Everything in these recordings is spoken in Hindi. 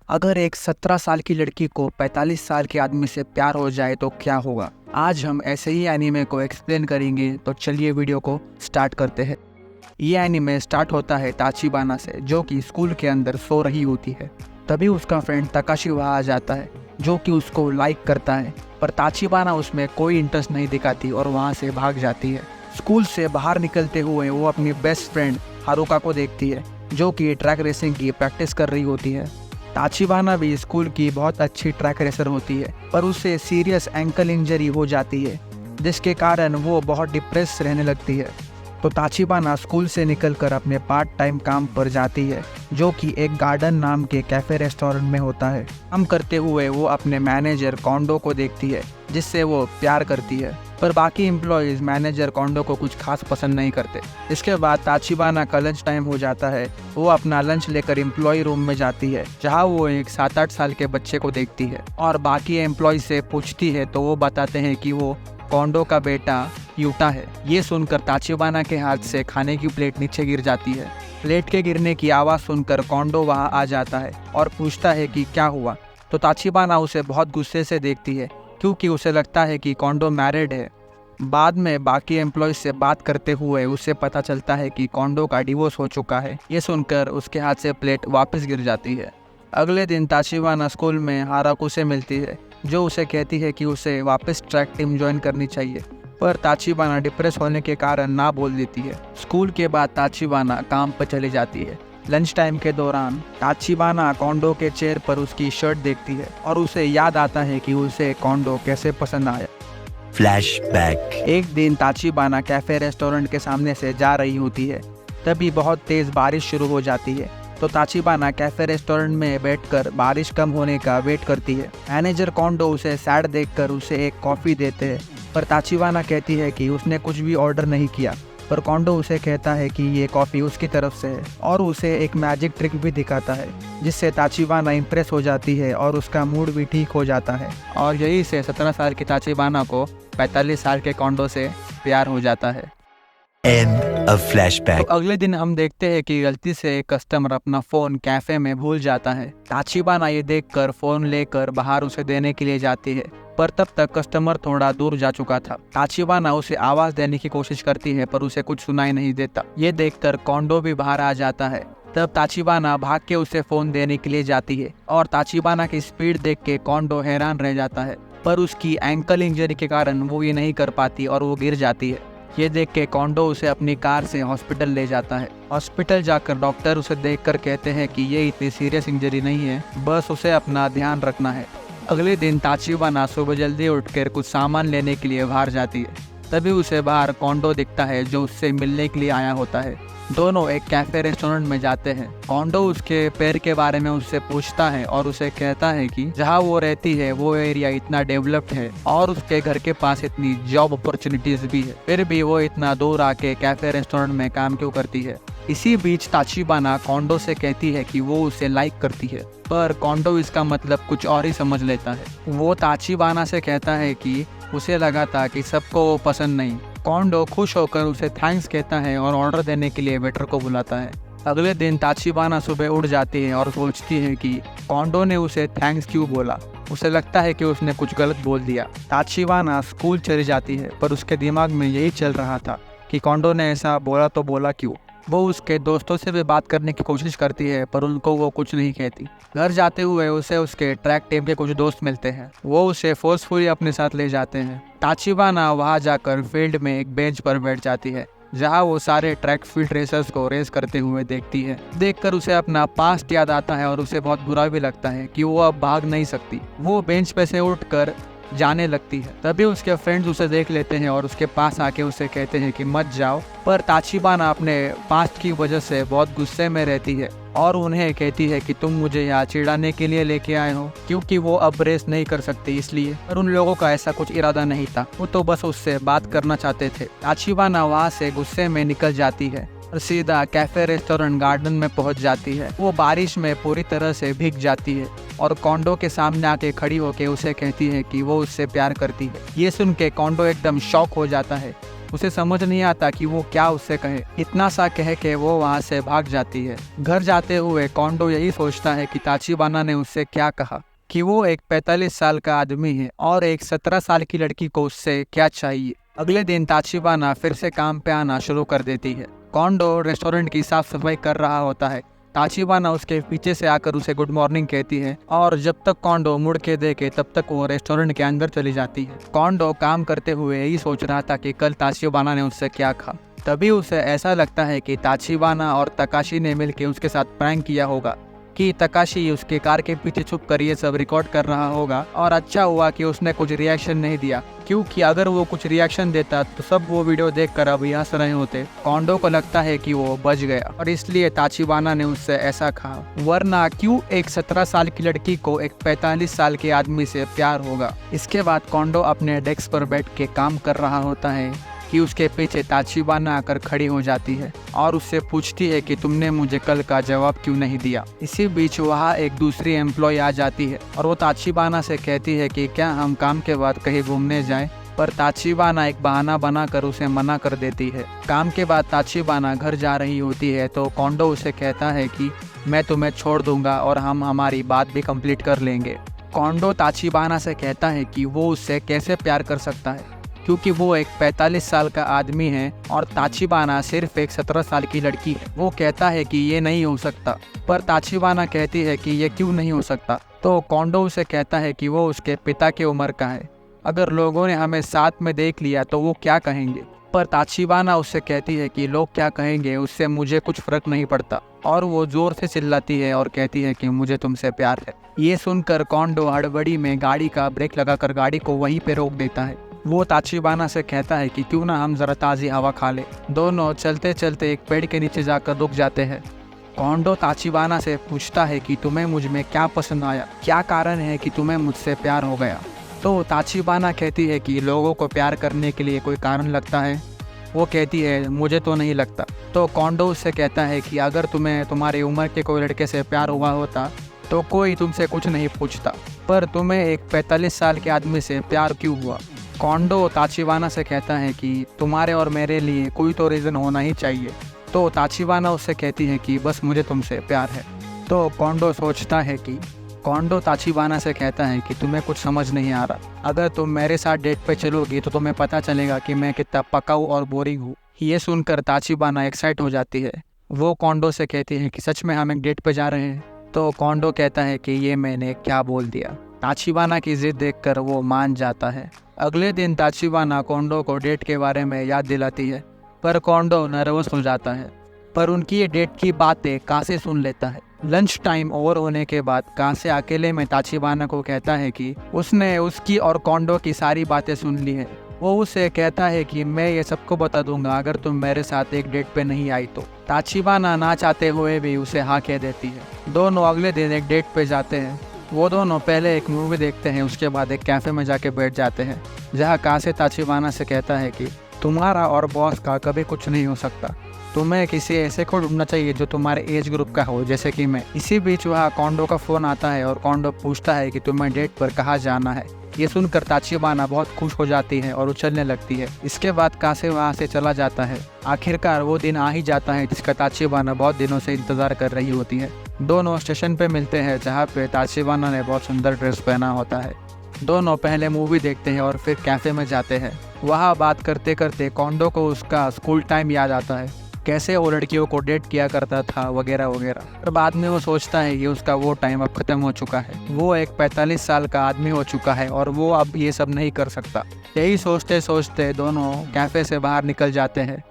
अगर एक 17 साल की लड़की को 45 साल के आदमी से प्यार हो जाए तो क्या होगा। आज हम ऐसे ही एनीमे को एक्सप्लेन करेंगे, तो चलिए वीडियो को स्टार्ट करते हैं। ये एनीमे स्टार्ट होता है ताचिबाना से, जो कि स्कूल के अंदर सो रही होती है। तभी उसका फ्रेंड तकाशी वहाँ आ जाता है, जो कि उसको लाइक करता है, पर ताचिबाना उसमें कोई इंटरेस्ट नहीं दिखाती और वहाँ से भाग जाती है। स्कूल से बाहर निकलते हुए वो अपनी बेस्ट फ्रेंड हारुका को देखती है, जो कि ट्रैक रेसिंग की प्रैक्टिस कर रही होती है। ताचिबाना भी स्कूल की बहुत अच्छी ट्रैक रेसर होती है, पर उसे सीरियस एंकल इंजरी हो जाती है, जिसके कारण वो बहुत डिप्रेस रहने लगती है। तो ताचिबाना स्कूल से निकलकर अपने पार्ट टाइम काम पर जाती है, जो कि एक गार्डन नाम के कैफ़े रेस्टोरेंट में होता है। काम करते हुए वो अपने मैनेजर कोंडो को देखती है, जिससे वो प्यार करती है, पर बाकी एम्प्लॉयज़ मैनेजर कोंडो को कुछ खास पसंद नहीं करते। इसके बाद ताचिबाना का लंच टाइम हो जाता है। वो अपना लंच लेकर एम्प्लॉय रूम में जाती है, जहां वो एक 7-8 साल के बच्चे को देखती है और बाकी एम्प्लॉय से पूछती है, तो वो बताते हैं कि वो कोंडो का बेटा यूटा है। ये सुनकर ताचिबाना के हाथ से खाने की प्लेट नीचे गिर जाती है। प्लेट के गिरने की आवाज़ सुनकर कोंडो वहाँ आ जाता है और पूछता है कि क्या हुआ। तो ताचिबाना उसे बहुत गुस्से से देखती है, क्योंकि उसे लगता है कि कोंडो मैरिड है। बाद में बाकी एम्प्लॉय से बात करते हुए उसे पता चलता है कि कोंडो का डिवोर्स हो चुका है। ये सुनकर उसके हाथ से प्लेट वापस गिर जाती है। अगले दिन ताचिबाना स्कूल में हाराकू से मिलती है, जो उसे कहती है कि उसे वापस ट्रैक टीम ज्वाइन करनी चाहिए, पर ताचिबाना डिप्रेस होने के कारण ना बोल देती है। स्कूल के बाद ताचिबाना काम पर चली जाती है। लंच टाइम के दौरान ताचिबाना कोंडो के चेयर पर उसकी शर्ट देखती है और उसे याद आता है कि उसे कोंडो कैसे पसंद आया। फ्लैशबैक। एक दिन ताचिबाना कैफे रेस्टोरेंट के सामने से जा रही होती है, तभी बहुत तेज बारिश शुरू हो जाती है। तो ताचिबाना कैफे रेस्टोरेंट में बैठकर बारिश कम होने का वेट करती है। मैनेजर कोंडो उसे सैड देखकर उसे एक कॉफ़ी देते हैं, पर ताचिबाना कहती है कि उसने कुछ भी ऑर्डर नहीं किया। पर कोंडो उसे कहता है कि ये कॉफ़ी उसकी तरफ से है और उसे एक मैजिक ट्रिक भी दिखाता है, जिससे ताचिबाना इम्प्रेस हो जाती है और उसका मूड भी ठीक हो जाता है। और यही से 17 साल की ताचिबाना को 45 साल के कोंडो से प्यार हो जाता है। End of flashback. तो अगले दिन हम देखते हैं कि गलती से एक कस्टमर अपना फ़ोन कैफ़े में भूल जाता है। ताचिबाना ये देखकर फ़ोन लेकर बाहर उसे देने के लिए जाती है, पर तब तक कस्टमर थोड़ा दूर जा चुका था। ताचिबाना उसे आवाज़ देने की कोशिश करती है, पर उसे कुछ सुनाई नहीं देता। ये देखकर कोंडो भी बाहर आ जाता है। तब ताचिबाना भाग के उसे फ़ोन देने के लिए जाती है और ताचिबाना की स्पीड देख के कोंडो हैरान रह जाता है, पर उसकी एंकल इंजरी के कारण वो ये नहीं कर पाती और वो गिर जाती है। ये देख के कोंडो उसे अपनी कार से हॉस्पिटल ले जाता है। हॉस्पिटल जाकर डॉक्टर उसे देखकर कहते हैं कि ये इतनी सीरियस इंजरी नहीं है, बस उसे अपना ध्यान रखना है। अगले दिन ताचिबाना सुबह जल्दी उठकर कुछ सामान लेने के लिए बाहर जाती है। तभी उसे बाहर कोंडो दिखता है, जो उससे मिलने के लिए आया होता है। दोनों एक कैफ़े रेस्टोरेंट में जाते हैं। कोंडो उसके पैर के बारे में उससे पूछता है और उसे कहता है कि जहाँ वो रहती है वो एरिया इतना डेवलप्ड है और उसके घर के पास इतनी जॉब अपॉर्चुनिटीज भी है, फिर भी वो इतना दूर आके कैफ़े रेस्टोरेंट में काम क्यों करती है। इसी बीच ताचिबाना कोंडो से कहती है कि वो उसे लाइक करती है, पर कोंडो इसका मतलब कुछ और ही समझ लेता है। वो ताचिबाना से कहता है कि उसे लगा था कि सबको वो पसंद नहीं। कोंडो खुश होकर उसे थैंक्स कहता है और ऑर्डर देने के लिए वेटर को बुलाता है। अगले दिन ताचिबाना सुबह उठ जाती है और सोचती है कि कोंडो ने उसे थैंक्स क्यों बोला। उसे लगता है कि उसने कुछ गलत बोल दिया। ताचिबाना स्कूल चली जाती है, पर उसके दिमाग में यही चल रहा था कि कोंडो ने ऐसा बोला तो बोला क्यों। वो उसके दोस्तों से भी बात करने की कोशिश करती है, पर उनको वो कुछ नहीं कहती। घर जाते हुए उसे उसके ट्रैक टीम के कुछ दोस्त मिलते हैं। वो उसे फोर्सफुली अपने साथ ले जाते हैं। ताचिबाना वहाँ जाकर फील्ड में एक बेंच पर बैठ जाती है, जहाँ वो सारे ट्रैक फील्ड रेसर्स को रेस करते हुए देखती है। देखकर उसे अपना पास्ट याद आता है और उसे बहुत बुरा भी लगता है कि वो अब भाग नहीं सकती। वो बेंच पे से उठकर जाने लगती है। तभी उसके फ्रेंड्स उसे देख लेते हैं और उसके पास आके उसे कहते हैं कि मत जाओ, पर ताचिबाना अपने पास्ट की वजह से बहुत गुस्से में रहती है और उन्हें कहती है कि तुम मुझे यहाँ चिढ़ाने के लिए लेके आए हो, क्योंकि वो अब रेस नहीं कर सकती इसलिए। पर उन लोगों का ऐसा कुछ इरादा नहीं था, वो तो बस उससे बात करना चाहते थे। ताचिबाना वहाँ से गुस्से में निकल जाती है और सीधा कैफे रेस्टोरेंट गार्डन में पहुंच जाती है। वो बारिश में पूरी तरह से भीग जाती है और कोंडो के सामने आके खड़ी होके उसे कहती है कि वो उससे प्यार करती है। ये सुन के कोंडो एकदम शॉक हो जाता है उसे समझ नहीं आता कि वो क्या उससे कहे। इतना सा कह के वो वहाँ से भाग जाती है। घर जाते हुए कोंडो यही सोचता है कि ताचिबाना ने उससे क्या कहा, कि वो एक 45 साल का आदमी है और एक 17 साल की लड़की को उससे क्या चाहिए। अगले दिन ताचिबाना फिर से काम पे आना शुरू कर देती है। कोंडो रेस्टोरेंट की साफ सफाई कर रहा होता है। ताचिबाना उसके पीछे से आकर उसे गुड मॉर्निंग कहती है और जब तक कोंडो मुड़ के देखे तब तक वो रेस्टोरेंट के अंदर चली जाती है। कोंडो काम करते हुए यही सोच रहा था कि कल ताचिबाना ने उससे क्या कहा। तभी उसे ऐसा लगता है कि ताचिबाना और तकाशी ने मिलकर उसके साथ प्रैंक किया होगा, कि तकाशी उसके कार के पीछे छुप कर ये सब रिकॉर्ड कर रहा होगा। और अच्छा हुआ कि उसने कुछ रिएक्शन नहीं दिया, क्योंकि अगर वो कुछ रिएक्शन देता तो सब वो वीडियो देखकर अभी हंस रहे होते। कोंडो को लगता है कि वो बच गया और इसलिए ताचिबाना ने उससे ऐसा कहा, वरना क्यों एक 17 साल की लड़की को एक 45 साल के आदमी से प्यार होगा। इसके बाद कोंडो अपने डेस्क पर बैठ के काम कर रहा होता है कि उसके पीछे ताचिबाना आकर खड़ी हो जाती है और उससे पूछती है कि तुमने मुझे कल का जवाब क्यों नहीं दिया। इसी बीच वहाँ एक दूसरी एम्प्लॉय आ जाती है और वो ताचिबाना से कहती है कि क्या हम काम के बाद कहीं घूमने जाएं, पर ताचिबाना एक बहाना बनाकर उसे मना कर देती है। काम के बाद ताचिबाना घर जा रही होती है तो कोंडो उसे कहता है कि मैं तुम्हें छोड़ दूंगा और हम हमारी बात भी कंप्लीट कर लेंगे। कोंडो ताचिबाना से कहता है कि वो उससे कैसे प्यार कर सकता है, क्योंकि वो एक 45 साल का आदमी है और ताचिबाना सिर्फ एक 17 साल की लड़की है। वो कहता है कि ये नहीं हो सकता, पर ताचिबाना कहती है कि ये क्यों नहीं हो सकता। तो कोंडो उसे कहता है कि वो उसके पिता की उम्र का है, अगर लोगों ने हमें साथ में देख लिया तो वो क्या कहेंगे। पर ताचिबाना उससे कहती है कि लोग क्या कहेंगे उससे मुझे कुछ फर्क नहीं पड़ता, और वो जोर से चिल्लाती है और कहती है कि मुझे तुमसे प्यार है। ये सुनकर कोंडो हड़बड़ी में गाड़ी का ब्रेक लगाकर गाड़ी को वहीं पे रोक देता है। वो ताचिबाना से कहता है कि क्यों ना हम जरा ताज़ी हवा खा ले। दोनों चलते चलते एक पेड़ के नीचे जाकर रुक जाते हैं। कोंडो ताचिबाना से पूछता है कि तुम्हें मुझ में क्या पसंद आया, क्या कारण है कि तुम्हें मुझसे प्यार हो गया। तो ताचिबाना कहती है कि लोगों को प्यार करने के लिए कोई कारण लगता है। वो कहती है मुझे तो नहीं लगता। तो कोंडो उससे कहता है कि अगर तुम्हें तुम्हारी उम्र के कोई लड़के से प्यार हुआ होता तो कोई तुमसे कुछ नहीं पूछता, पर तुम्हें एक 45 साल के आदमी से प्यार क्यों हुआ। कोंडो ताचिबाना से कहता है कि तुम्हारे और मेरे लिए कोई तो रीज़न होना ही चाहिए। तो ताचिबाना उससे कहती है कि बस मुझे तुमसे प्यार है। तो कोंडो ताचिबाना से कहता है कि तुम्हें कुछ समझ नहीं आ रहा, अगर तुम मेरे साथ डेट पे चलोगी तो तुम्हें पता चलेगा कि मैं कितना पकाऊ और बोरिंग हूँ। ये सुनकर ताचिबाना एक्साइट हो जाती है। वो कोंडो से कहती है कि सच में हम एक डेट पे जा रहे हैं। तो कोंडो कहता है कि ये मैंने क्या बोल दिया। ताचिबाना की जिद देखकर वो मान जाता है। अगले दिन ताचिबाना कोंडो को डेट के बारे में याद दिलाती है, पर कोंडो नर्वस हो जाता है। पर उनकी ये डेट की बातें कासे सुन लेता है। लंच टाइम ओवर होने के बाद कासे अकेले में ताचिबाना को कहता है कि उसने उसकी और कोंडो की सारी बातें सुन ली है। वो उसे कहता है कि मैं ये सबको बता दूंगा अगर तुम मेरे साथ एक डेट पे नहीं आई तो। ताचिबाना ना चाहते हुए भी उसे हाँ कह देती है। दोनों अगले दिन एक डेट पे जाते हैं। वो दोनों पहले एक मूवी देखते हैं, उसके बाद एक कैफ़े में जाके बैठ जाते हैं, जहाँ कासे ताचिबाना से कहता है कि तुम्हारा और बॉस का कभी कुछ नहीं हो सकता, तुम्हें किसी ऐसे को ढूंढना चाहिए जो तुम्हारे एज ग्रुप का हो, जैसे कि मैं। इसी बीच वहाँ कोंडो का फ़ोन आता है और कोंडो पूछता है कि तुम्हें डेट पर कहाँ जाना है। ये सुनकर ताचिबाना बहुत खुश हो जाती है और उछलने लगती है। इसके बाद कासे वहाँ से चला जाता है। आखिरकार वो दिन आ ही जाता है जिसका ताचिबाना बहुत दिनों से इंतज़ार कर रही होती है। दोनों स्टेशन पे मिलते हैं, जहाँ पे ताचिबाना ने बहुत सुंदर ड्रेस पहना होता है। दोनों पहले मूवी देखते हैं और फिर कैफ़े में जाते हैं। वहाँ बात करते करते कोंडो को उसका स्कूल टाइम याद आता है, कैसे वो लड़कियों को डेट किया करता था वगैरह वगैरह। पर बाद में वो सोचता है कि उसका वो टाइम अब ख़त्म हो चुका है। वो एक 45 साल का आदमी हो चुका है और वो अब ये सब नहीं कर सकता। यही सोचते सोचते दोनों कैफ़े से बाहर निकल जाते हैं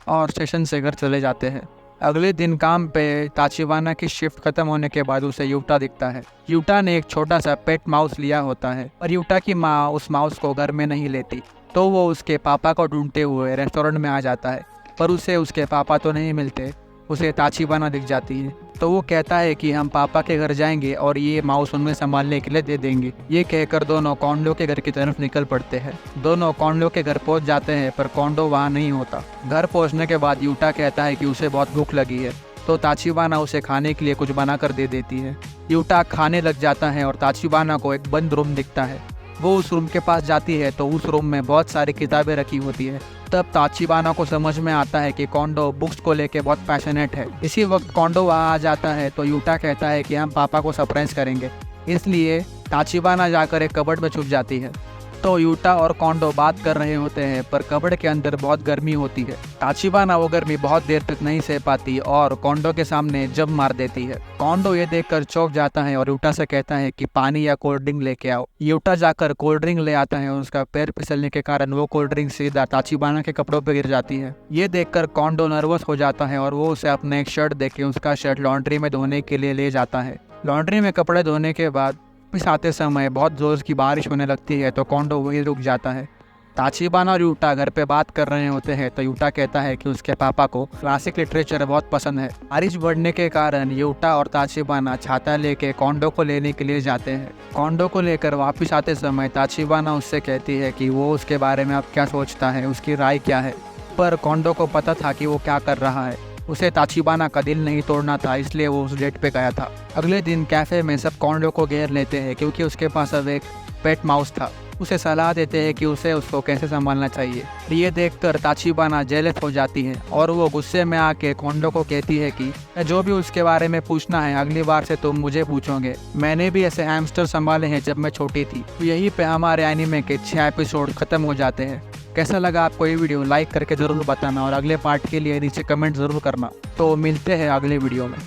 और स्टेशन से घर चले जाते हैं। अगले दिन काम पे ताचिबाना की शिफ्ट खत्म होने के बाद उसे यूटा दिखता है। यूटा ने एक छोटा सा पेट माउस लिया होता है, पर यूटा की माँ उस माउस को घर में नहीं लेती। तो वो उसके पापा को ढूंढते हुए रेस्टोरेंट में आ जाता है, पर उसे उसके पापा तो नहीं मिलते। उसे ताचिबाना दिख जाती है, तो वो कहता है कि हम पापा के घर जाएंगे और ये माउस उन्हें संभालने के लिए दे देंगे। ये कहकर दोनों कोंडो के घर की तरफ निकल पड़ते हैं। दोनों कोंडो के घर पहुंच जाते हैं, पर कोंडो वहाँ नहीं होता। घर पहुंचने के बाद यूटा कहता है कि उसे बहुत भूख लगी है, तो ताचिबाना उसे खाने के लिए कुछ बना कर दे देती है। यूटा खाने लग जाता है और ताचिबाना को एक बंद रूम दिखता है, वो उस रूम के पास जाती है तो उस रूम में बहुत सारी किताबें रखी होती है। तब ताचिबाना को समझ में आता है कि कोंडो बुक्स को लेके बहुत पैशनेट है। इसी वक्त कोंडो वहाँ आ जाता है तो यूटा कहता है कि हम पापा को सरप्राइज करेंगे, इसलिए ताचिबाना जाकर एक कबर्ड में छुप जाती है। तो यूटा और कोंडो बात कर रहे होते हैं पर कबर्ड के अंदर बहुत गर्मी होती है। ताचिबाना वो गर्मी बहुत देर तक नहीं सह पाती और कोंडो के सामने जब मार देती है। कोंडो ये देखकर चौंक जाता है और यूटा से कहता है कि पानी या कोल्ड ड्रिंक लेके आओ। यूटा जाकर कोल्ड ड्रिंक ले आता है और उसका पैर फिसलने के कारण वो कोल्ड ड्रिंक सीधा ताचिबाना के कपड़ों पर गिर जाती है। ये देखकर कोंडो नर्वस हो जाता है और वो उसे अपना एक शर्ट देके उसका शर्ट लॉन्ड्री में धोने के लिए ले जाता है। लॉन्ड्री में कपड़े धोने के बाद वापस आते समय बहुत जोर की बारिश होने लगती है तो कोंडो वहीं रुक जाता है। ताचिबाना और यूटा घर पे बात कर रहे होते हैं तो यूटा कहता है कि उसके पापा को क्लासिक लिटरेचर बहुत पसंद है। बारिश बढ़ने के कारण यूटा और ताचिबाना छाता लेके कोंडो को लेने के लिए जाते हैं। कोंडो को लेकर वापस आते समय ताचिबाना उससे कहती है कि वो उसके बारे में अब क्या सोचता है, उसकी राय क्या है। पर कोंडो को पता था कि वो क्या कर रहा है। उसे ताचिबाना का दिल नहीं तोड़ना था, इसलिए वो उस डेट पे गया था। अगले दिन कैफे में सब कोंडो को घेर लेते हैं क्योंकि उसके पास अब एक पेट माउस था। उसे सलाह देते हैं कि उसे उसको कैसे संभालना चाहिए। ये देखकर ताचिबाना जेलस हो जाती है और वो गुस्से में आके कोंडो को कहती है कि जो भी उसके बारे में पूछना है अगली बार से तुम मुझे पूछोगे। मैंने भी ऐसे हैमस्टर संभाले हैं जब मैं छोटी थी। तो यहीं पे हमारे एनीमे के 6 एपिसोड खत्म हो जाते हैं। कैसा लगा आपको ये वीडियो लाइक करके ज़रूर बताना और अगले पार्ट के लिए नीचे कमेंट ज़रूर करना। तो मिलते हैं अगले वीडियो में।